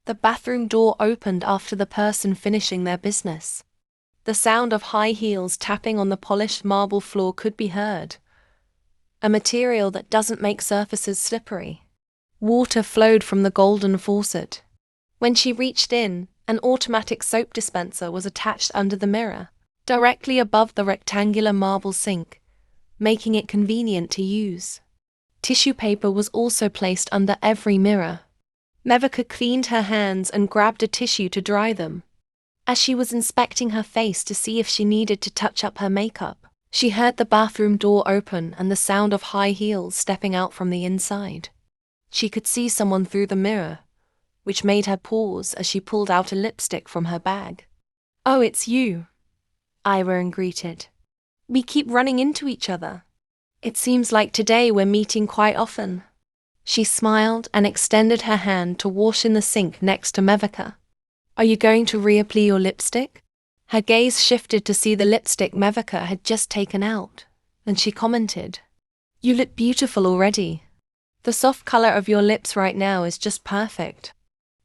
The bathroom door opened after the person finishing their business. The sound of high heels tapping on the polished marble floor could be heard, a material that doesn't make surfaces slippery. Water flowed from the golden faucet. When she reached in, an automatic soap dispenser was attached under the mirror, directly above the rectangular marble sink, making it convenient to use. Tissue paper was also placed under every mirror. Mevika cleaned her hands and grabbed a tissue to dry them. As she was inspecting her face to see if she needed to touch up her makeup, she heard the bathroom door open and the sound of high heels stepping out from the inside. She could see someone through the mirror, which made her pause as she pulled out a lipstick from her bag. "Oh, it's you," Irene greeted. "We keep running into each other. It seems like today we're meeting quite often." She smiled and extended her hand to wash in the sink next to Mevika. "Are you going to reapply your lipstick?" Her gaze shifted to see the lipstick Mevika had just taken out, and she commented, "You look beautiful already. The soft color of your lips right now is just perfect.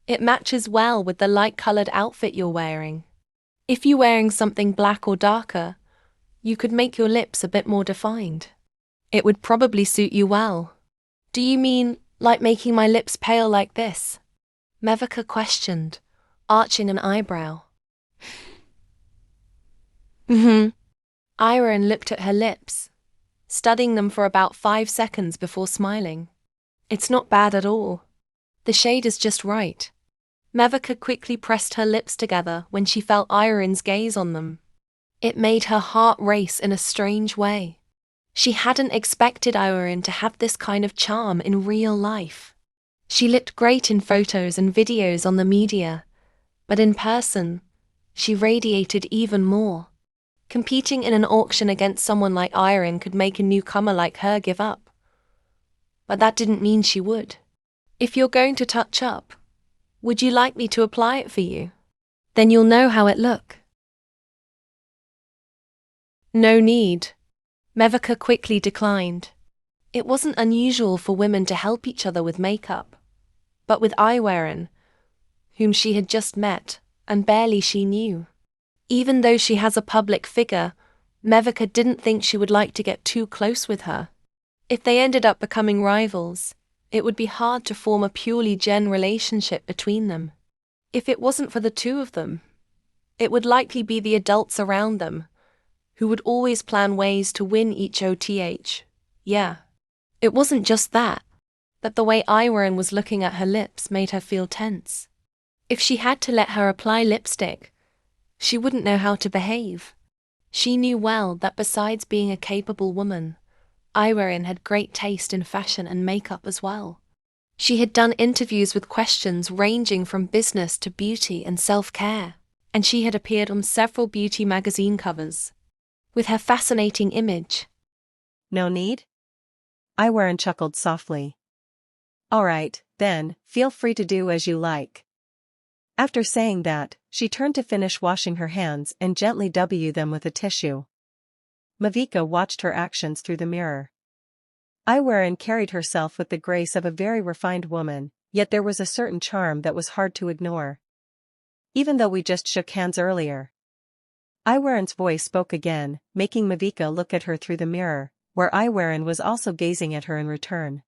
It matches well with the light-colored outfit you're wearing. If you're wearing something black or darker, you could make your lips a bit more defined. It would probably suit you well." "Do you mean, like making my lips pale like this?" Mevika questioned, arching an eyebrow. Irene looked at her lips, studying them for about 5 seconds before smiling. "It's not bad at all. The shade is just right." Mevika quickly pressed her lips together when she felt Irene's gaze on them. It made her heart race in a strange way. She hadn't expected Irene to have this kind of charm in real life. She looked great in photos and videos on the media, but in person, she radiated even more. Competing in an auction against someone like Irene could make a newcomer like her give up. But that didn't mean she would. "If you're going to touch up, would you like me to apply it for you? Then you'll know how it look." "No need." Mevika quickly declined. It wasn't unusual for women to help each other with makeup. But with Irene, whom she had just met, and barely she knew. Even though she has a public figure, Mevika didn't think she would like to get too close with her. If they ended up becoming rivals, it would be hard to form a purely Jen relationship between them. If it wasn't for the two of them, it would likely be the adults around them, who would always plan ways to win each OTH. Yeah. It wasn't just that the way Irene was looking at her lips made her feel tense. If she had to let her apply lipstick, she wouldn't know how to behave. She knew well that besides being a capable woman, Irene had great taste in fashion and makeup as well. She had done interviews with questions ranging from business to beauty and self-care, and she had appeared on several beauty magazine covers. With her fascinating image. "No need?" Irene chuckled softly. "All right, then, feel free to do as you like." After saying that, she turned to finish washing her hands and gently wiped them with a tissue. Mevika watched her actions through the mirror. Irene carried herself with the grace of a very refined woman, yet there was a certain charm that was hard to ignore. "Even though we just shook hands earlier." Irene's voice spoke again, making Mevika look at her through the mirror, where Irene was also gazing at her in return.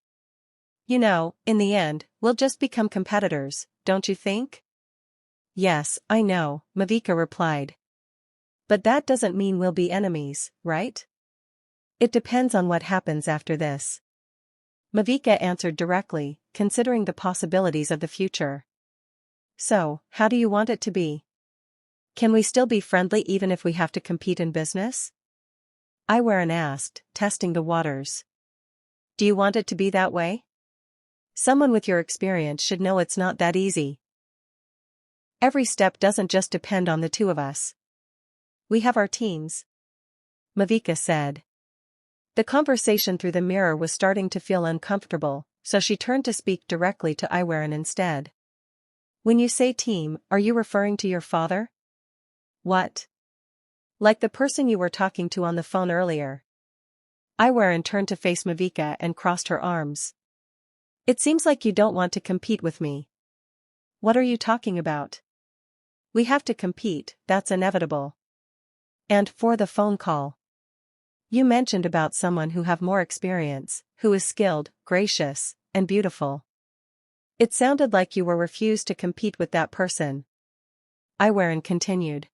"You know, in the end, we'll just become competitors, don't you think?" "Yes, I know," Mevika replied. "But that doesn't mean we'll be enemies, right?" "It depends on what happens after this." Mevika answered directly, considering the possibilities of the future. "So, how do you want it to be? Can we still be friendly even if we have to compete in business?" Irene asked, testing the waters. "Do you want it to be that way? Someone with your experience should know it's not that easy. Every step doesn't just depend on the two of us. We have our teams," Mevika said. The conversation through the mirror was starting to feel uncomfortable, so she turned to speak directly to Irene instead. "When you say team, are you referring to your father?" "What? Like the person you were talking to on the phone earlier?" Irene turned to face Mevika and crossed her arms. "It seems like you don't want to compete with me." What are you talking about? We have to compete, that's inevitable. And for the phone call. You mentioned about someone who have more experience, who is skilled, gracious, and beautiful. It sounded like you were refused to compete with that person. Iwerin continued.